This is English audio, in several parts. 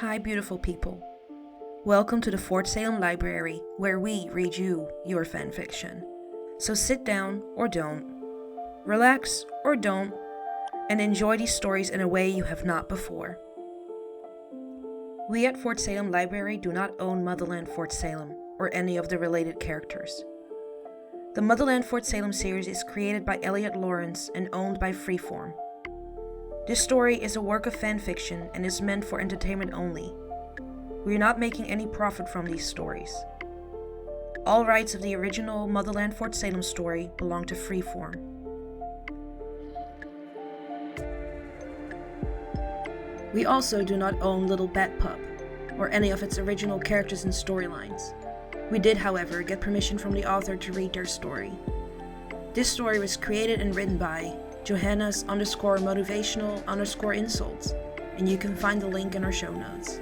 Hi, beautiful people. Welcome to the Fort Salem Library, where we read you your fanfiction. So sit down or don't, relax or don't, and enjoy these stories in a way you have not before. We at Fort Salem Library do not own Motherland Fort Salem or any of the related characters. The Motherland Fort Salem series is created by Elliot Lawrence and owned by Freeform. This story is a work of fanfiction and is meant for entertainment only. We are not making any profit from these stories. All rights of the original Motherland Fort Salem story belong to Freeform. We also do not own Little Bat Pup, or any of its original characters and storylines. We did, however, get permission from the author to read their story. This story was created and written by Johannes_motivational_insults, and you can find the link in our show notes.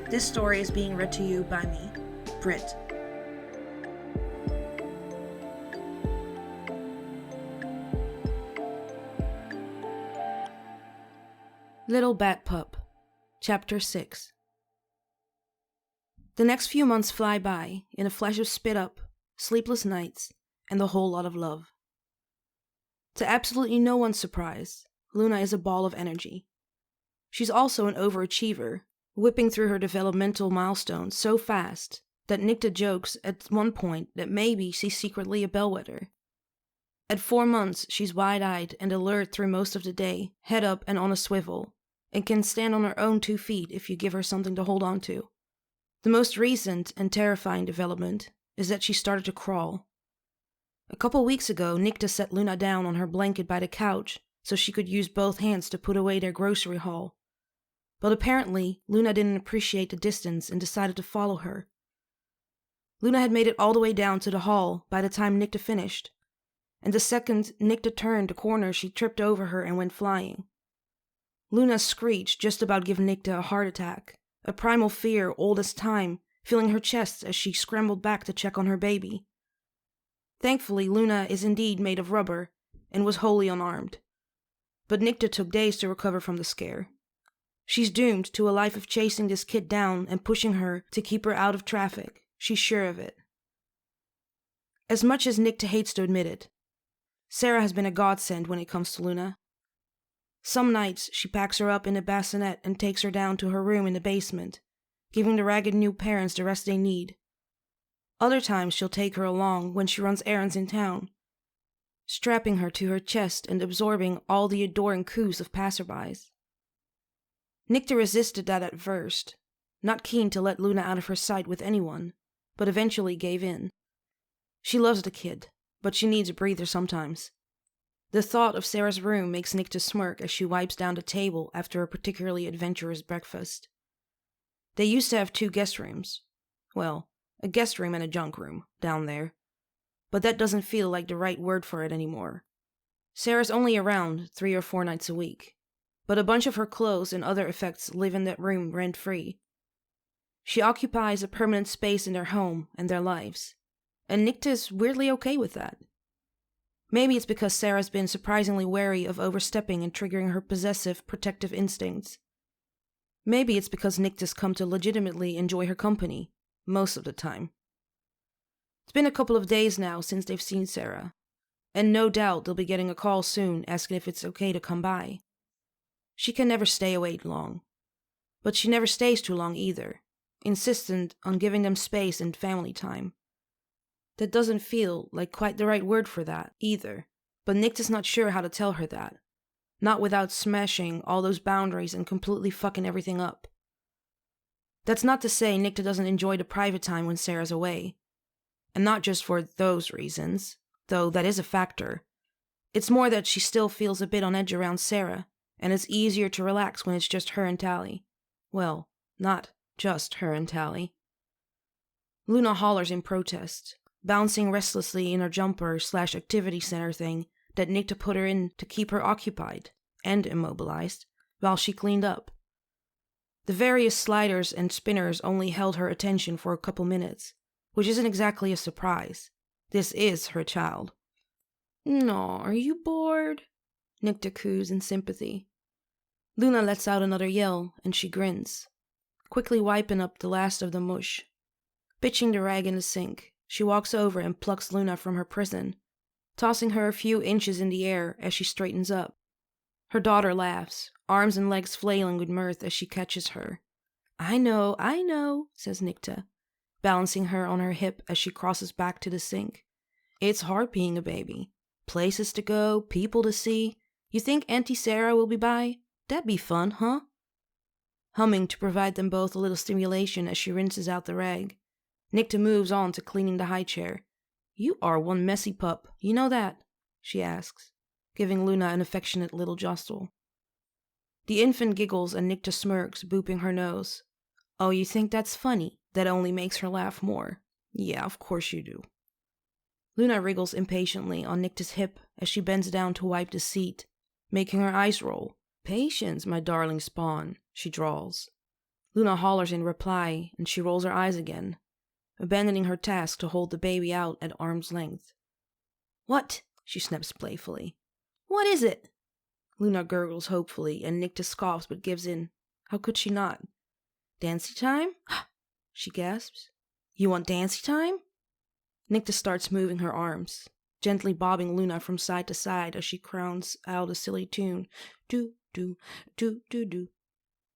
This story is being read to you by me, Britt. Little Bat Pup, Chapter 6. The next few months fly by in a flash of spit up, sleepless nights, and a whole lot of love. To absolutely no one's surprise, Luna is a ball of energy. She's also an overachiever, whipping through her developmental milestones so fast that Nicta jokes at one point that maybe she's secretly a bellwether. At 4 months, she's wide-eyed and alert through most of the day, head up and on a swivel, and can stand on her own 2 feet if you give her something to hold on to. The most recent and terrifying development is that she started to crawl. A couple weeks ago, Nicta set Luna down on her blanket by the couch so she could use both hands to put away their grocery haul. But apparently, Luna didn't appreciate the distance and decided to follow her. Luna had made it all the way down to the hall by the time Nicta finished, and the second Nicta turned the corner, she tripped over her and went flying. Luna's screech just about gave Nicta a heart attack, a primal fear old as time filling her chest as she scrambled back to check on her baby. Thankfully, Luna is indeed made of rubber and was wholly unarmed. But Nicta took days to recover from the scare. She's doomed to a life of chasing this kid down and pushing her to keep her out of traffic. She's sure of it. As much as Nicta hates to admit it, Sarah has been a godsend when it comes to Luna. Some nights, she packs her up in a bassinet and takes her down to her room in the basement, giving the ragged new parents the rest they need. Other times she'll take her along when she runs errands in town, strapping her to her chest and absorbing all the adoring coos of passerbys. Nicta resisted that at first, not keen to let Luna out of her sight with anyone, but eventually gave in. She loves the kid, but she needs a breather sometimes. The thought of Sarah's room makes Nicta smirk as she wipes down the table after a particularly adventurous breakfast. They used to have 2 guest rooms. Well, a guest room and a junk room, down there. But that doesn't feel like the right word for it anymore. Sarah's only around 3 or 4 nights a week, but a bunch of her clothes and other effects live in that room rent-free. She occupies a permanent space in their home and their lives, and Nicta's weirdly okay with that. Maybe it's because Sarah's been surprisingly wary of overstepping and triggering her possessive, protective instincts. Maybe it's because Nicta's come to legitimately enjoy her company, most of the time. It's been a couple of days now since they've seen Sarah, and no doubt they'll be getting a call soon asking if it's okay to come by. She can never stay away long, but she never stays too long either, insistent on giving them space and family time. That doesn't feel like quite the right word for that, either, but Nicta's not sure how to tell her that, not without smashing all those boundaries and completely fucking everything up. That's not to say Nicta doesn't enjoy the private time when Sarah's away, and not just for those reasons, though that is a factor. It's more that she still feels a bit on edge around Sarah, and it's easier to relax when it's just her and Tally. Well, not just her and Tally. Luna hollers in protest, bouncing restlessly in her jumper/activity center thing that Nicta put her in to keep her occupied and immobilized while she cleaned up. The various sliders and spinners only held her attention for a couple minutes, which isn't exactly a surprise. This is her child. "Aw, are you bored?" Nicta coos in sympathy. Luna lets out another yell, and she grins. quickly wiping up the last of the mush. Pitching the rag in the sink, she walks over and plucks Luna from her prison, tossing her a few inches in the air as she straightens up. Her daughter laughs, arms and legs flailing with mirth as she catches her. I know, says Nicta, balancing her on her hip as she crosses back to the sink. It's hard being a baby. Places to go, people to see. You think Auntie Sarah will be by? That'd be fun, huh? Humming to provide them both a little stimulation as she rinses out the rag, Nicta moves on to cleaning the high chair. You are one messy pup, you know that? She asks, giving Luna an affectionate little jostle. The infant giggles and Nicta smirks, booping her nose. Oh, you think that's funny? That only makes her laugh more. Yeah, of course you do. Luna wriggles impatiently on Nicta's hip as she bends down to wipe the seat, making her eyes roll. Patience, my darling spawn, she drawls. Luna hollers in reply, and she rolls her eyes again, abandoning her task to hold the baby out at arm's length. What? She snaps playfully. What is it? Luna gurgles hopefully, and Nicta scoffs but gives in. How could she not? Dancy time? She gasps. You want dancy time? Nicta starts moving her arms, gently bobbing Luna from side to side as she crowns out a silly tune. Do, do, do, do, do.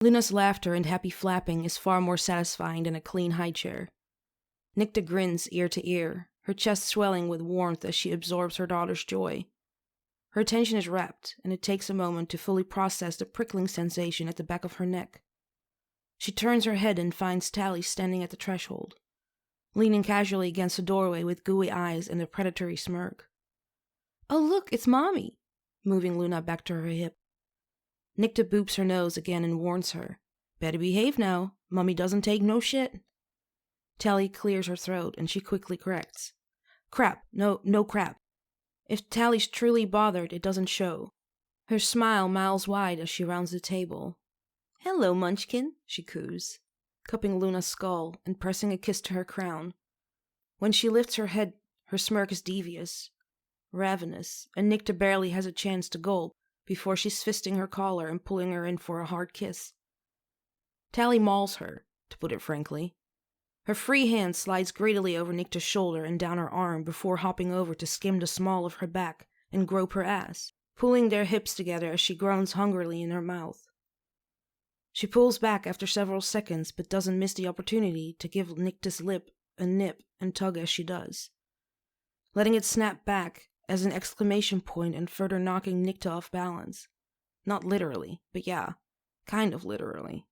Luna's laughter and happy flapping is far more satisfying than a clean high chair. Nicta grins ear to ear, her chest swelling with warmth as she absorbs her daughter's joy. Her attention is rapt, and it takes a moment to fully process the prickling sensation at the back of her neck. She turns her head and finds Tally standing at the threshold, leaning casually against the doorway with gooey eyes and a predatory smirk. Oh look, it's Mommy, moving Luna back to her hip. Nicta boops her nose again and warns her. Better behave now, Mommy doesn't take no shit. Tally clears her throat and she quickly corrects. Crap, no crap. If Tally's truly bothered, it doesn't show. Her smile miles wide as she rounds the table. Hello, Munchkin, she coos, cupping Luna's skull and pressing a kiss to her crown. When she lifts her head, her smirk is devious, ravenous, and Nicta barely has a chance to gulp before she's fisting her collar and pulling her in for a hard kiss. Tally mauls her, to put it frankly. Her free hand slides greedily over Nicta's shoulder and down her arm before hopping over to skim the small of her back and grope her ass, pulling their hips together as she groans hungrily in her mouth. She pulls back after several seconds but doesn't miss the opportunity to give Nicta's lip a nip and tug as she does, letting it snap back as an exclamation point and further knocking Nicta off balance. Not literally, but yeah, kind of literally.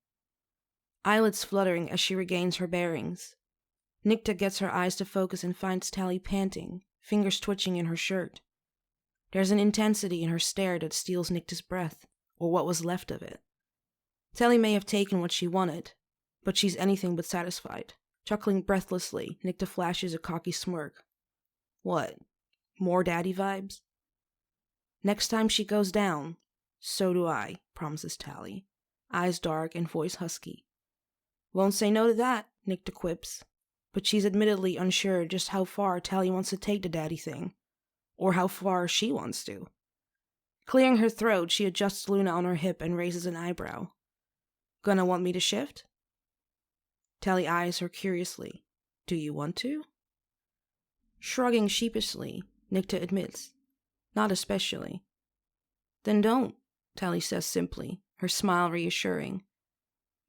Eyelids fluttering as she regains her bearings. Nicta gets her eyes to focus and finds Tally panting, fingers twitching in her shirt. There's an intensity in her stare that steals Nicta's breath, or what was left of it. Tally may have taken what she wanted, but she's anything but satisfied. Chuckling breathlessly, Nicta flashes a cocky smirk. What? More daddy vibes? Next time she goes down, so do I, promises Tally, eyes dark and voice husky. Won't say no to that, Nicta quips, but she's admittedly unsure just how far Tally wants to take the daddy thing, or how far she wants to. Clearing her throat, she adjusts Luna on her hip and raises an eyebrow. Gonna want me to shift? Tally eyes her curiously. Do you want to? Shrugging sheepishly, Nicta admits. Not especially. Then don't, Tally says simply, her smile reassuring.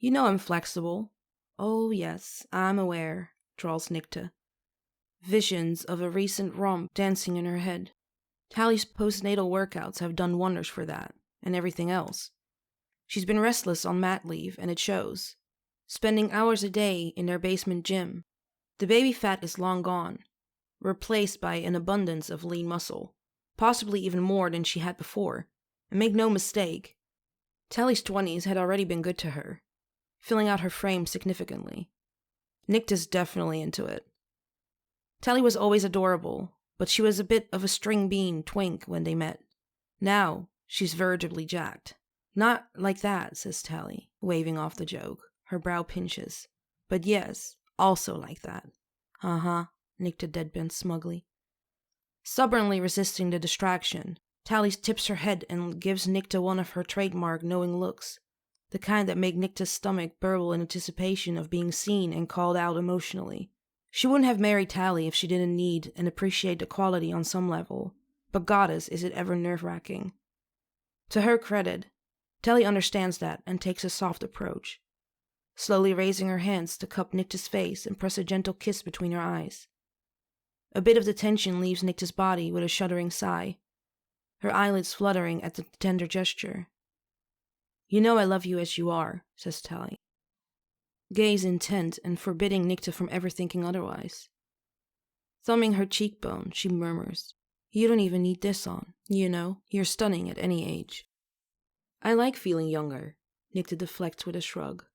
You know I'm flexible. Oh yes, I'm aware, drawls Nicta. Visions of a recent romp dancing in her head. Tally's postnatal workouts have done wonders for that, and everything else. She's been restless on mat leave, and it shows. Spending hours a day in their basement gym. The baby fat is long gone, replaced by an abundance of lean muscle, possibly even more than she had before. And make no mistake, Tally's 20s had already been good to her, filling out her frame significantly. Nicta's definitely into it. Tally was always adorable, but she was a bit of a string bean twink when they met. Now, she's vergibly jacked. Not like that, says Tally, waving off the joke. Her brow pinches. But yes, also like that. Uh-huh, Nicta deadbends smugly. Stubbornly resisting the distraction, Tally tips her head and gives Nicta one of her trademark knowing looks. the kind that make Nicta's stomach burble in anticipation of being seen and called out emotionally. She wouldn't have married Tally if she didn't need and appreciate the quality on some level, but goddess, is it ever nerve-wracking. To her credit, Tally understands that and takes a soft approach, slowly raising her hands to cup Nicta's face and press a gentle kiss between her eyes. A bit of the tension leaves Nicta's body with a shuddering sigh, her eyelids fluttering at the tender gesture. "You know I love you as you are," says Tally, gaze intent and forbidding Nicta from ever thinking otherwise. Thumbing her cheekbone, she murmurs, "You don't even need this on. You know, you're stunning at any age." "I like feeling younger," Nicta deflects with a shrug.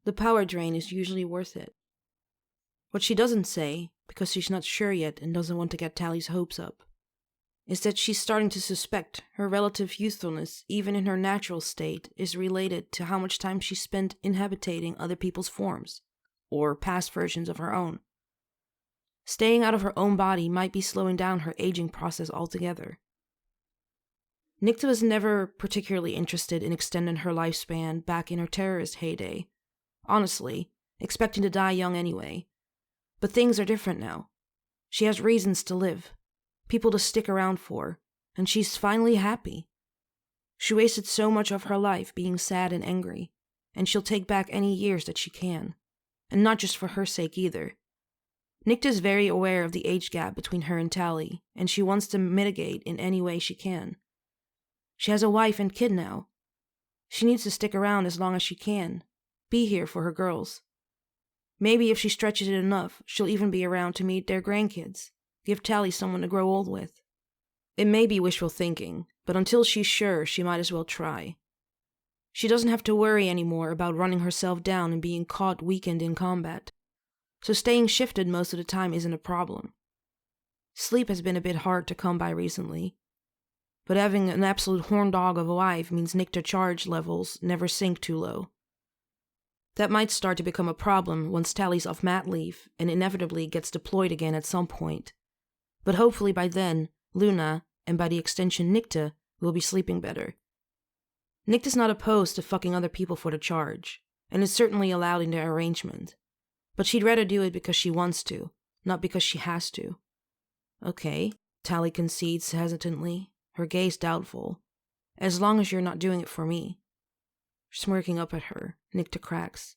"The power drain is usually worth it." What she doesn't say, because she's not sure yet and doesn't want to get Tally's hopes up, is that she's starting to suspect her relative youthfulness, even in her natural state, is related to how much time she spent inhabiting other people's forms, or past versions of her own. Staying out of her own body might be slowing down her aging process altogether. Nicta was never particularly interested in extending her lifespan back in her terrorist heyday, honestly, expecting to die young anyway. But things are different now. She has reasons to live, people to stick around for, and she's finally happy. She wasted so much of her life being sad and angry, and she'll take back any years that she can, and not just for her sake either. Nicta's very aware of the age gap between her and Tally, and she wants to mitigate in any way she can. She has a wife and kid now. She needs to stick around as long as she can, be here for her girls. Maybe if she stretches it enough, she'll even be around to meet their grandkids, give Tally someone to grow old with. It may be wishful thinking, but until she's sure, she might as well try. She doesn't have to worry anymore about running herself down and being caught weakened in combat, so staying shifted most of the time isn't a problem. Sleep has been a bit hard to come by recently, but having an absolute horn dog of a wife means Nicta charge levels never sink too low. That might start to become a problem once Tally's off mat leave and inevitably gets deployed again at some point. But hopefully by then, Luna, and by the extension Nicta, will be sleeping better. Nicta's not opposed to fucking other people for the charge, and is certainly allowed in their arrangement. But she'd rather do it because she wants to, not because she has to. "Okay," Tally concedes hesitantly, her gaze doubtful. "As long as you're not doing it for me." Smirking up at her, Nicta cracks,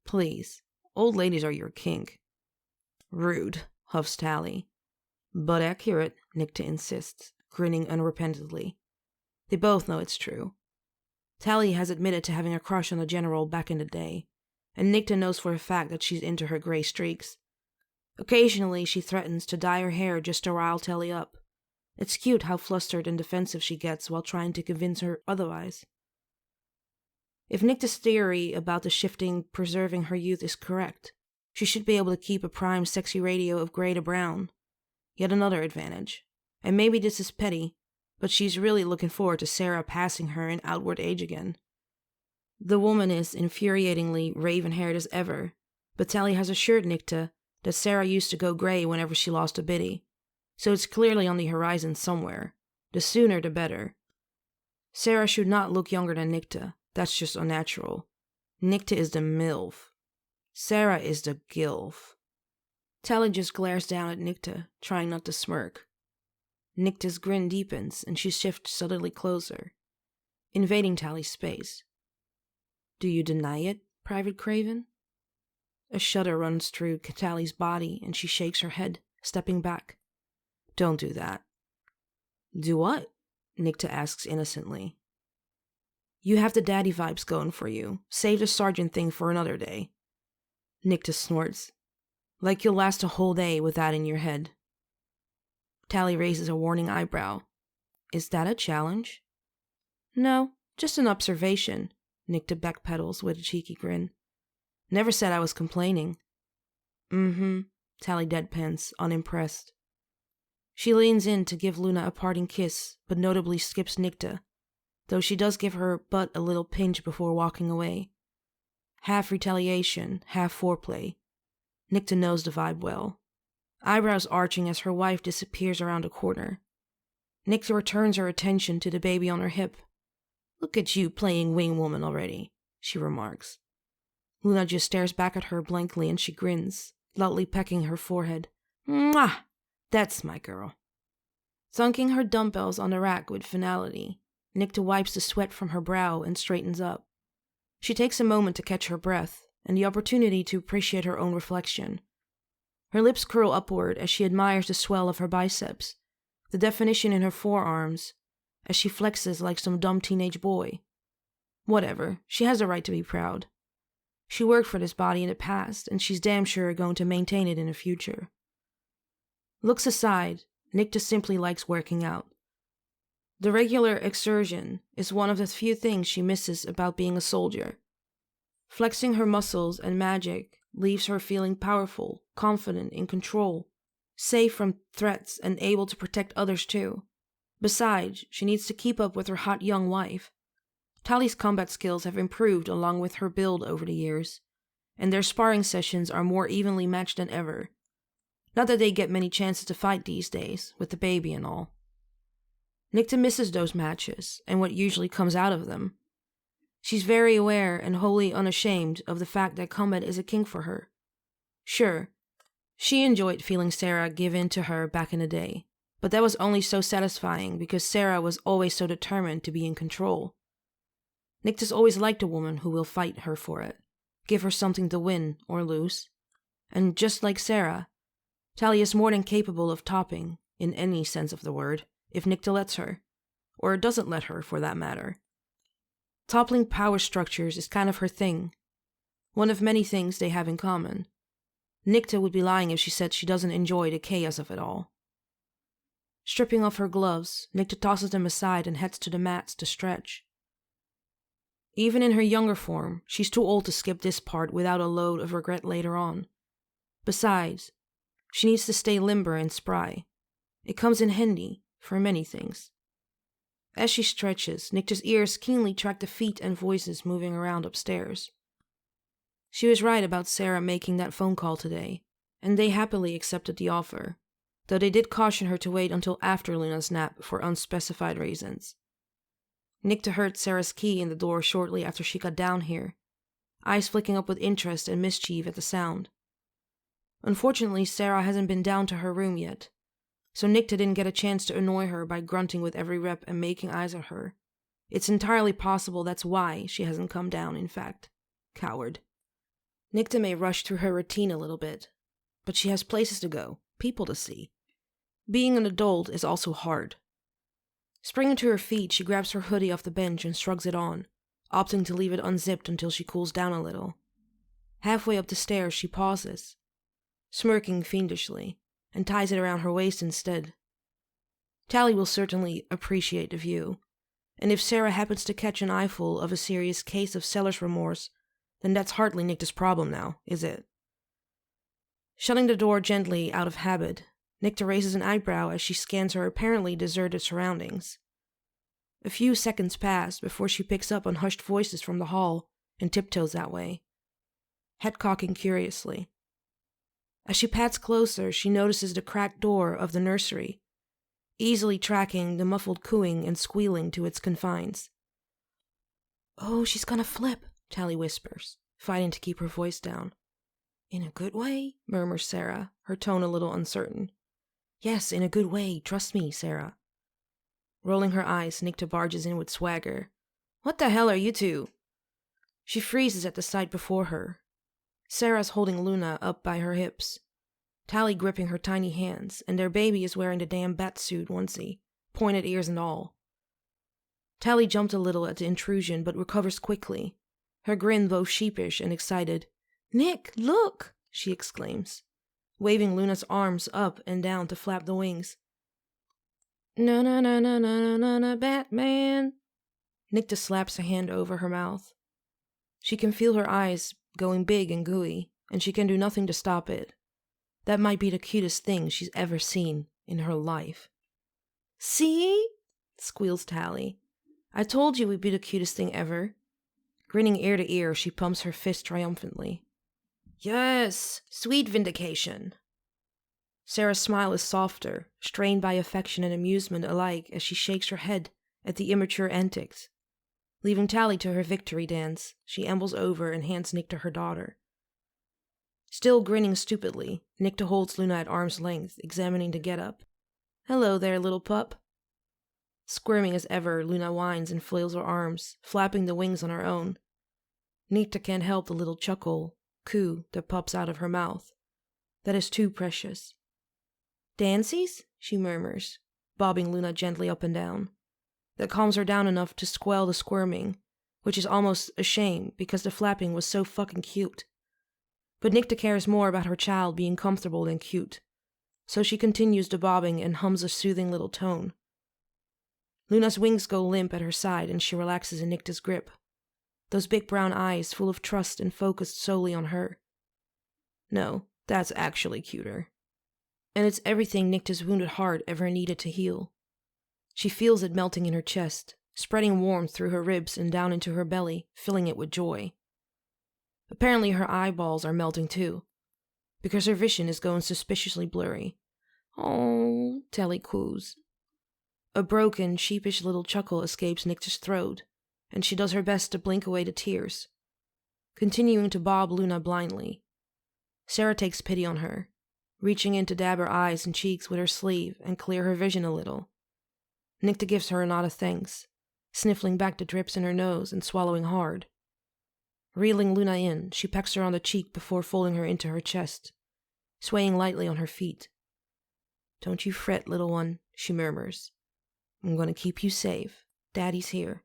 "Please, old ladies are your kink." "Rude," huffs Tally. "But accurate," Nicta insists, grinning unrepentantly. They both know it's true. Tally has admitted to having a crush on the general back in the day, and Nicta knows for a fact that she's into her gray streaks. Occasionally she threatens to dye her hair just to rile Tally up. It's cute how flustered and defensive she gets while trying to convince her otherwise. If Nicta's theory about the shifting preserving her youth is correct, she should be able to keep a prime sexy ratio of gray to brown. Yet another advantage. And maybe this is petty, but she's really looking forward to Sarah passing her in outward age again. The woman is infuriatingly raven-haired as ever, but Tally has assured Nicta that Sarah used to go gray whenever she lost a biddy, so it's clearly on the horizon somewhere. The sooner the better. Sarah should not look younger than Nicta. That's just unnatural. Nicta is the MILF. Sarah is the GILF. Tally just glares down at Nicta, trying not to smirk. Nicta's grin deepens, and she shifts subtly closer, invading Tally's space. "Do you deny it, Private Craven?" A shudder runs through Tally's body, and she shakes her head, stepping back. "Don't do that." "Do what?" Nicta asks innocently. "You have the daddy vibes going for you. Save the sergeant thing for another day." Nicta snorts. "Like you'll last a whole day with that in your head." Tally raises a warning eyebrow. "Is that a challenge?" "No, just an observation," Nicta backpedals with a cheeky grin. "Never said I was complaining." Tally deadpans, unimpressed. She leans in to give Luna a parting kiss, but notably skips Nicta, though she does give her butt a little pinch before walking away. Half retaliation, half foreplay. Nicta knows the vibe well. Eyebrows arching as her wife disappears around a corner. Nicta returns her attention to the baby on her hip. "Look at you playing wing woman already. she remarks. Luna just stares back at her blankly and she grins, loudly pecking her forehead. Mwah! That's my girl. Thunking her dumbbells on the rack with finality, Nicta wipes the sweat from her brow and straightens up. She takes a moment to catch her breath and the opportunity to appreciate her own reflection. Her lips curl upward as she admires the swell of her biceps, the definition in her forearms, as she flexes like some dumb teenage boy. Whatever, she has a right to be proud. She worked for this body in the past, and she's damn sure going to maintain it in the future. Looks aside, Nicta simply likes working out. The regular exertion is one of the few things she misses about being a soldier. Flexing her muscles and magic leaves her feeling powerful, confident, in control, safe from threats and able to protect others too. Besides, she needs to keep up with her hot young wife. Tally's combat skills have improved along with her build over the years, and their sparring sessions are more evenly matched than ever. Not that they get many chances to fight these days, with the baby and all. Nicta misses those matches, and what usually comes out of them. She's very aware and wholly unashamed of the fact that combat is a kink for her. Sure, she enjoyed feeling Sarah give in to her back in the day, but that was only so satisfying because Sarah was always so determined to be in control. Nicta's always liked a woman who will fight her for it, give her something to win or lose. And just like Sarah, Tally is more than capable of topping, in any sense of the word, if Nicta lets her, or doesn't let her for that matter. Toppling power structures is kind of her thing, one of many things they have in common. Nicta would be lying if she said she doesn't enjoy the chaos of it all. Stripping off her gloves, Nicta tosses them aside and heads to the mats to stretch. Even in her younger form, she's too old to skip this part without a load of regret later on. Besides, she needs to stay limber and spry. It comes in handy for many things. As she stretches, Nicta's ears keenly track the feet and voices moving around upstairs. She was right about Sarah making that phone call today, and they happily accepted the offer, though they did caution her to wait until after Luna's nap for unspecified reasons. Nicta heard Sarah's key in the door shortly after she got down here, eyes flicking up with interest and mischief at the sound. Unfortunately, Sarah hasn't been down to her room yet, so Nicta didn't get a chance to annoy her by grunting with every rep and making eyes at her. It's entirely possible that's why she hasn't come down, in fact. Coward. Nicta may rush through her routine a little bit, but she has places to go, people to see. Being an adult is also hard. Springing to her feet, she grabs her hoodie off the bench and shrugs it on, opting to leave it unzipped until she cools down a little. Halfway up the stairs, she pauses, smirking fiendishly, and ties it around her waist instead. Tally will certainly appreciate the view, and if Sarah happens to catch an eyeful of a serious case of seller's remorse, then that's hardly Nicta's problem now, is it? Shutting the door gently out of habit, Nicta raises an eyebrow as she scans her apparently deserted surroundings. A few seconds pass before she picks up on hushed voices from the hall and tiptoes that way, head cocking curiously. As she pats closer, she notices the cracked door of the nursery, easily tracking the muffled cooing and squealing to its confines. "Oh, she's gonna flip," Tally whispers, fighting to keep her voice down. "In a good way?" murmurs Sarah, her tone a little uncertain. "Yes, in a good way, trust me, Sarah." Rolling her eyes, Nicta barges in with swagger. "What the hell are you two?" She freezes at the sight before her. Sarah's holding Luna up by her hips, Tally gripping her tiny hands, and their baby is wearing the damn bat suit onesie, pointed ears and all. Tally jumped a little at the intrusion, but recovers quickly, her grin both sheepish and excited. "Nick, look!" she exclaims, waving Luna's arms up and down to flap the wings. "Na na na na na na na, Batman!" Nicta slaps a hand over her mouth. She can feel her eyes going big and gooey, and she can do nothing to stop it. That might be the cutest thing she's ever seen in her life. "See?" squeals Tally. "I told you we'd be the cutest thing ever." Grinning ear to ear, she pumps her fist triumphantly. "Yes, sweet vindication." Sarah's smile is softer, strained by affection and amusement alike as she shakes her head at the immature antics. Leaving Tally to her victory dance, she ambles over and hands Nicta her daughter. Still grinning stupidly, Nicta holds Luna at arm's length, examining the get-up. "Hello there, little pup." Squirming as ever, Luna whines and flails her arms, flapping the wings on her own. Nicta can't help the little chuckle, coo, that pops out of her mouth. That is too precious. "Dancies?" she murmurs, bobbing Luna gently up and down. That calms her down enough to squell the squirming, which is almost a shame because the flapping was so fucking cute. But Nicta cares more about her child being comfortable than cute, so she continues the bobbing and hums a soothing little tone. Luna's wings go limp at her side and she relaxes in Nicta's grip, those big brown eyes full of trust and focused solely on her. No, that's actually cuter. And it's everything Nicta's wounded heart ever needed to heal. She feels it melting in her chest, spreading warmth through her ribs and down into her belly, filling it with joy. Apparently her eyeballs are melting too, because her vision is going suspiciously blurry. "Oh," Tally coos. A broken, sheepish little chuckle escapes Nicta's throat, and she does her best to blink away the tears, continuing to bob Luna blindly. Sarah takes pity on her, reaching in to dab her eyes and cheeks with her sleeve and clear her vision a little. Nicta gives her a nod of thanks, sniffling back the drips in her nose and swallowing hard. Reeling Luna in, she pecks her on the cheek before folding her into her chest, swaying lightly on her feet. "Don't you fret, little one," she murmurs. "I'm going to keep you safe. Daddy's here."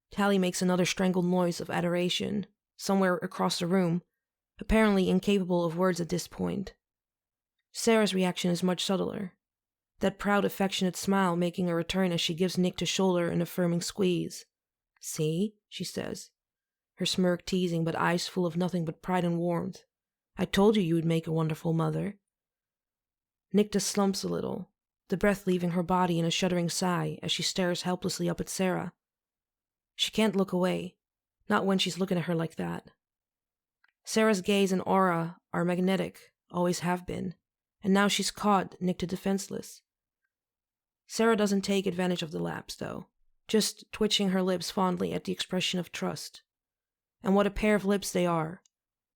Tally makes another strangled noise of adoration, somewhere across the room, apparently incapable of words at this point. Sarah's reaction is much subtler, that proud, affectionate smile making a return as she gives Nicta's shoulder an affirming squeeze. "See?" she says, her smirk teasing but eyes full of nothing but pride and warmth. "I told you would make a wonderful mother." Nicta slumps a little, the breath leaving her body in a shuddering sigh as she stares helplessly up at Sarah. She can't look away, not when she's looking at her like that. Sarah's gaze and aura are magnetic, always have been, and now she's caught Nicta defenseless. Sarah doesn't take advantage of the lapse, though, just twitching her lips fondly at the expression of trust. And what a pair of lips they are,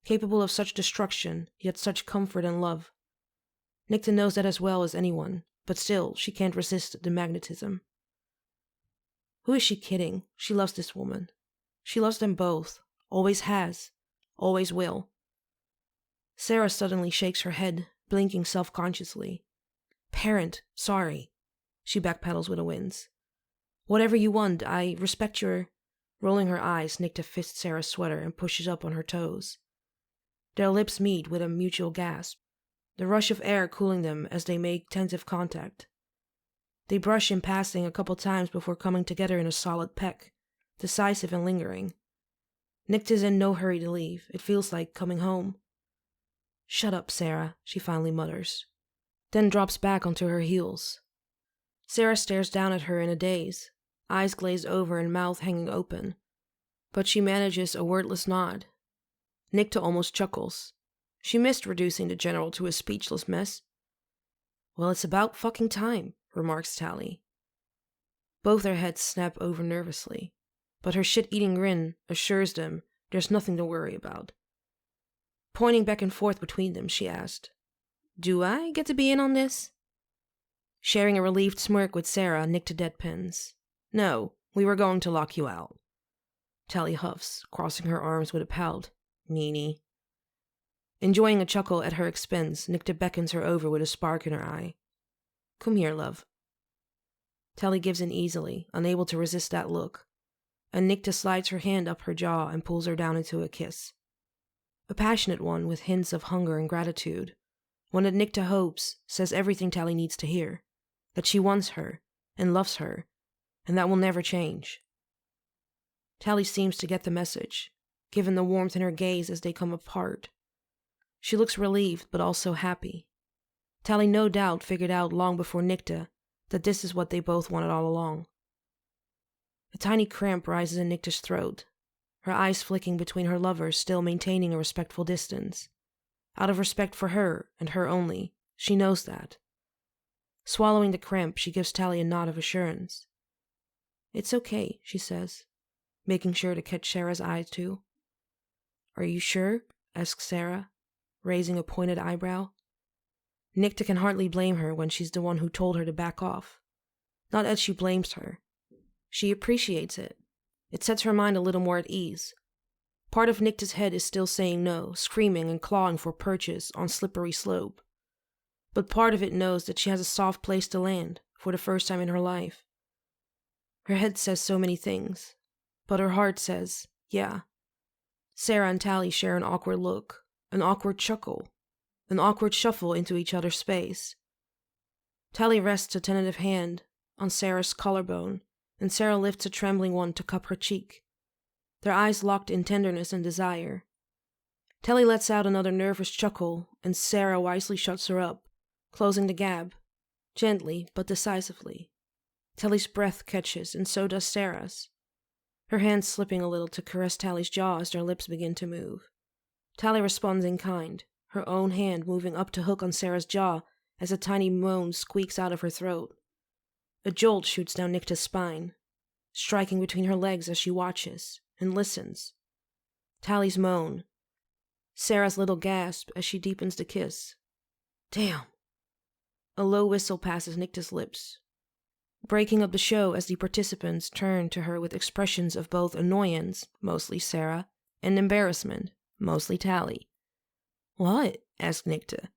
capable of such destruction, yet such comfort and love. Nicta knows that as well as anyone, but still she can't resist the magnetism. Who is she kidding? She loves this woman. She loves them both, always has, always will. Sarah suddenly shakes her head, blinking self-consciously. "Parent, sorry." She backpedals with a wince. "Whatever you want, I respect your—" Rolling her eyes, Nicta fists Sarah's sweater and pushes up on her toes. Their lips meet with a mutual gasp, the rush of air cooling them as they make tentative contact. They brush in passing a couple times before coming together in a solid peck, decisive and lingering. Nicta's in no hurry to leave. It feels like coming home. "Shut up, Sarah," she finally mutters, then drops back onto her heels. Sarah stares down at her in a daze, eyes glazed over and mouth hanging open, but she manages a wordless nod. Nicta almost chuckles. She missed reducing the general to a speechless mess. "Well, it's about fucking time," remarks Tally. Both their heads snap over nervously, but her shit-eating grin assures them there's nothing to worry about. Pointing back and forth between them, she asked, "Do I get to be in on this?" Sharing a relieved smirk with Sarah, Nicta deadpans. "No, we were going to lock you out." Tally huffs, crossing her arms with a pout. "Meanie." Enjoying a chuckle at her expense, Nicta beckons her over with a spark in her eye. "Come here, love." Tally gives in easily, unable to resist that look, and Nicta slides her hand up her jaw and pulls her down into a kiss. A passionate one with hints of hunger and gratitude, one that Nicta hopes says everything Tally needs to hear, that she wants her and loves her, and that will never change. Tally seems to get the message, given the warmth in her gaze as they come apart. She looks relieved but also happy. Tally no doubt figured out long before Nicta that this is what they both wanted all along. A tiny cramp rises in Nicta's throat, her eyes flicking between her lovers still maintaining a respectful distance. Out of respect for her, and her only, she knows that. Swallowing the cramp, she gives Tally a nod of assurance. "It's okay," she says. making sure to catch Sarah's eye too. "Are you sure?" asks Sarah, raising a pointed eyebrow. Nicta can hardly blame her when she's the one who told her to back off. Not that she blames her. She appreciates it. It sets her mind a little more at ease. Part of Nicta's head is still saying no, screaming and clawing for purchase on slippery slope. But part of it knows that she has a soft place to land for the first time in her life. Her head says so many things, but her heart says, yeah. Sarah and Tally share an awkward look, an awkward chuckle, an awkward shuffle into each other's space. Tally rests a tentative hand on Sarah's collarbone, and Sarah lifts a trembling one to cup her cheek, their eyes locked in tenderness and desire. Tally lets out another nervous chuckle, and Sarah wisely shuts her up, closing the gap, gently but decisively. Tally's breath catches, and so does Sarah's, her hand slipping a little to caress Tally's jaw as their lips begin to move. Tally responds in kind, her own hand moving up to hook on Sarah's jaw as a tiny moan squeaks out of her throat. A jolt shoots down Nicta's spine, striking between her legs as she watches and listens. Tally's moan, Sarah's little gasp as she deepens the kiss. Damn! A low whistle passes Nicta's lips, breaking up the show as the participants turn to her with expressions of both annoyance, mostly Sarah, and embarrassment, mostly Tally. "What?" asked Nicta,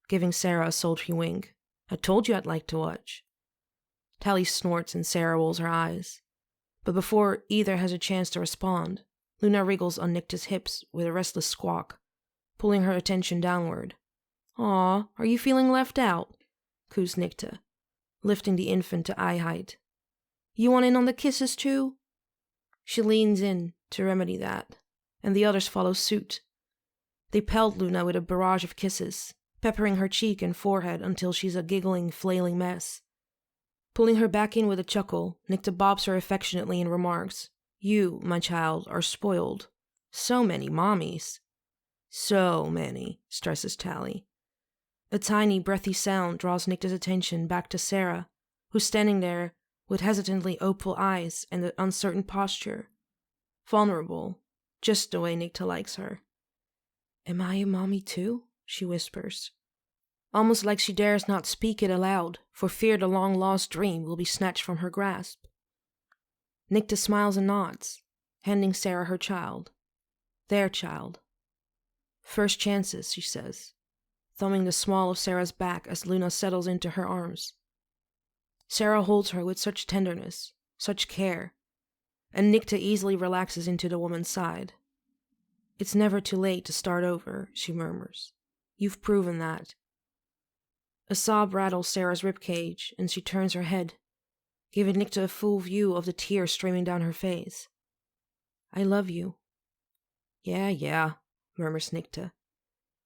giving Sarah a sultry wink. "I told you I'd like to watch." Tally snorts and Sarah rolls her eyes. But before either has a chance to respond, Luna wriggles on Nicta's hips with a restless squawk, pulling her attention downward. "Aw, are you feeling left out?" coos Nicta, lifting the infant to eye height. "You want in on the kisses too?" She leans in to remedy that, and the others follow suit. They pelt Luna with a barrage of kisses, peppering her cheek and forehead until she's a giggling, flailing mess. Pulling her back in with a chuckle, Nicta bobs her affectionately and remarks, "You, my child, are spoiled. So many mommies." "So many," stresses Tally. A tiny, breathy sound draws Nicta's attention back to Sarah, who's standing there with hesitantly opal eyes and an uncertain posture. Vulnerable, just the way Nicta likes her. "Am I a mommy too?" she whispers, almost like she dares not speak it aloud, for fear the long-lost dream will be snatched from her grasp. Nicta smiles and nods, handing Sarah her child. Their child. "First chances," she says, thumbing the small of Sarah's back as Luna settles into her arms. Sarah holds her with such tenderness, such care, and Nicta easily relaxes into the woman's side. "It's never too late to start over," she murmurs. "You've proven that." A sob rattles Sarah's ribcage, and she turns her head, giving Nicta a full view of the tears streaming down her face. "I love you." Yeah, murmurs Nicta,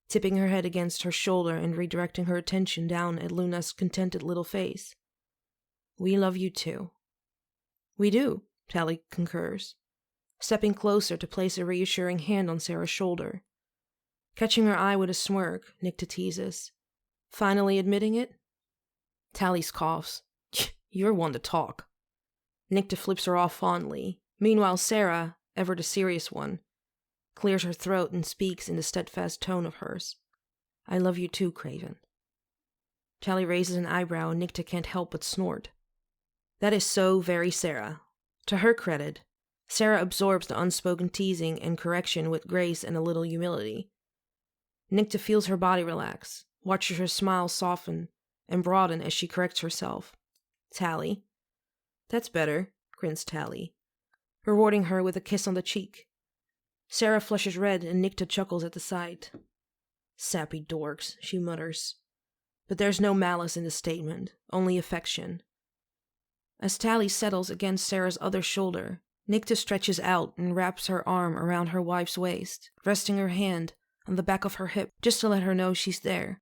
tipping her head against her shoulder and redirecting her attention down at Luna's contented little face. "We love you too." "We do," Tally concurs, stepping closer to place a reassuring hand on Sarah's shoulder. Catching her eye with a smirk, Nicta teases, "Finally admitting it?" Tally coughs. "You're one to talk." Nicta flips her off fondly. Meanwhile, Sarah, ever the serious one, clears her throat and speaks in the steadfast tone of hers. "I love you too, Craven." Tally raises an eyebrow and Nicta can't help but snort. That is so very Sarah. To her credit, Sarah absorbs the unspoken teasing and correction with grace and a little humility. Nicta feels her body relax, watches her smile soften and broaden as she corrects herself. "Tally." "That's better," grins Tally, rewarding her with a kiss on the cheek. Sarah flushes red and Nicta chuckles at the sight. "Sappy dorks," she mutters. But there's no malice in the statement, only affection. As Tally settles against Sarah's other shoulder, Nicta stretches out and wraps her arm around her wife's waist, resting her hand on the back of her hip just to let her know she's there.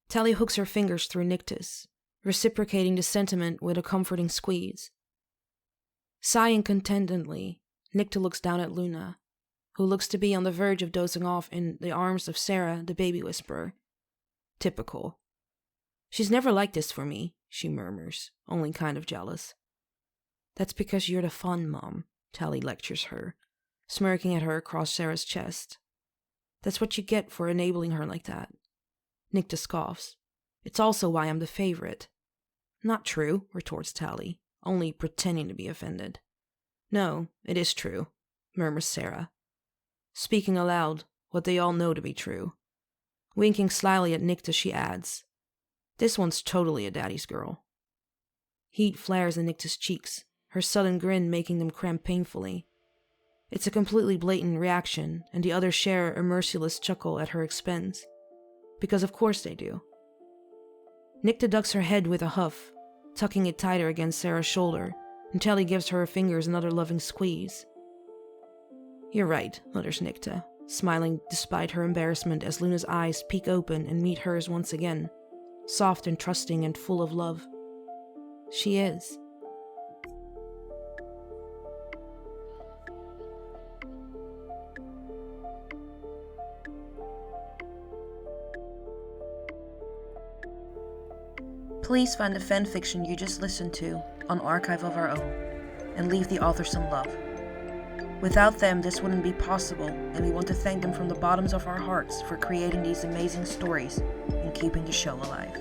Tally hooks her fingers through Nicta's, reciprocating the sentiment with a comforting squeeze. Sighing contentedly, Nicta looks down at Luna, who looks to be on the verge of dozing off in the arms of Sarah, the baby whisperer. Typical. "She's never like this for me," she murmurs, only kind of jealous. "That's because you're the fun mom," Tally lectures her, smirking at her across Sarah's chest. That's what you get for enabling her like that. Nicta scoffs. It's also why I'm the favorite. Not true, retorts Tally, only pretending to be offended. No, it is true, murmurs Sarah, speaking aloud what they all know to be true. Winking slyly at Nicta, she adds, this one's totally a daddy's girl. Heat flares in Nicta's cheeks, her sudden grin making them cramp painfully. It's a completely blatant reaction, and the others share a merciless chuckle at her expense. Because of course they do. Nicta ducks her head with a huff, tucking it tighter against Sarah's shoulder, and Tally gives her fingers another loving squeeze. You're right, mutters Nicta, smiling despite her embarrassment as Luna's eyes peek open and meet hers once again, soft and trusting and full of love. She is. Please find the fanfiction you just listened to on Archive of Our Own, and leave the author some love. Without them, this wouldn't be possible, and we want to thank them from the bottoms of our hearts for creating these amazing stories and keeping the show alive.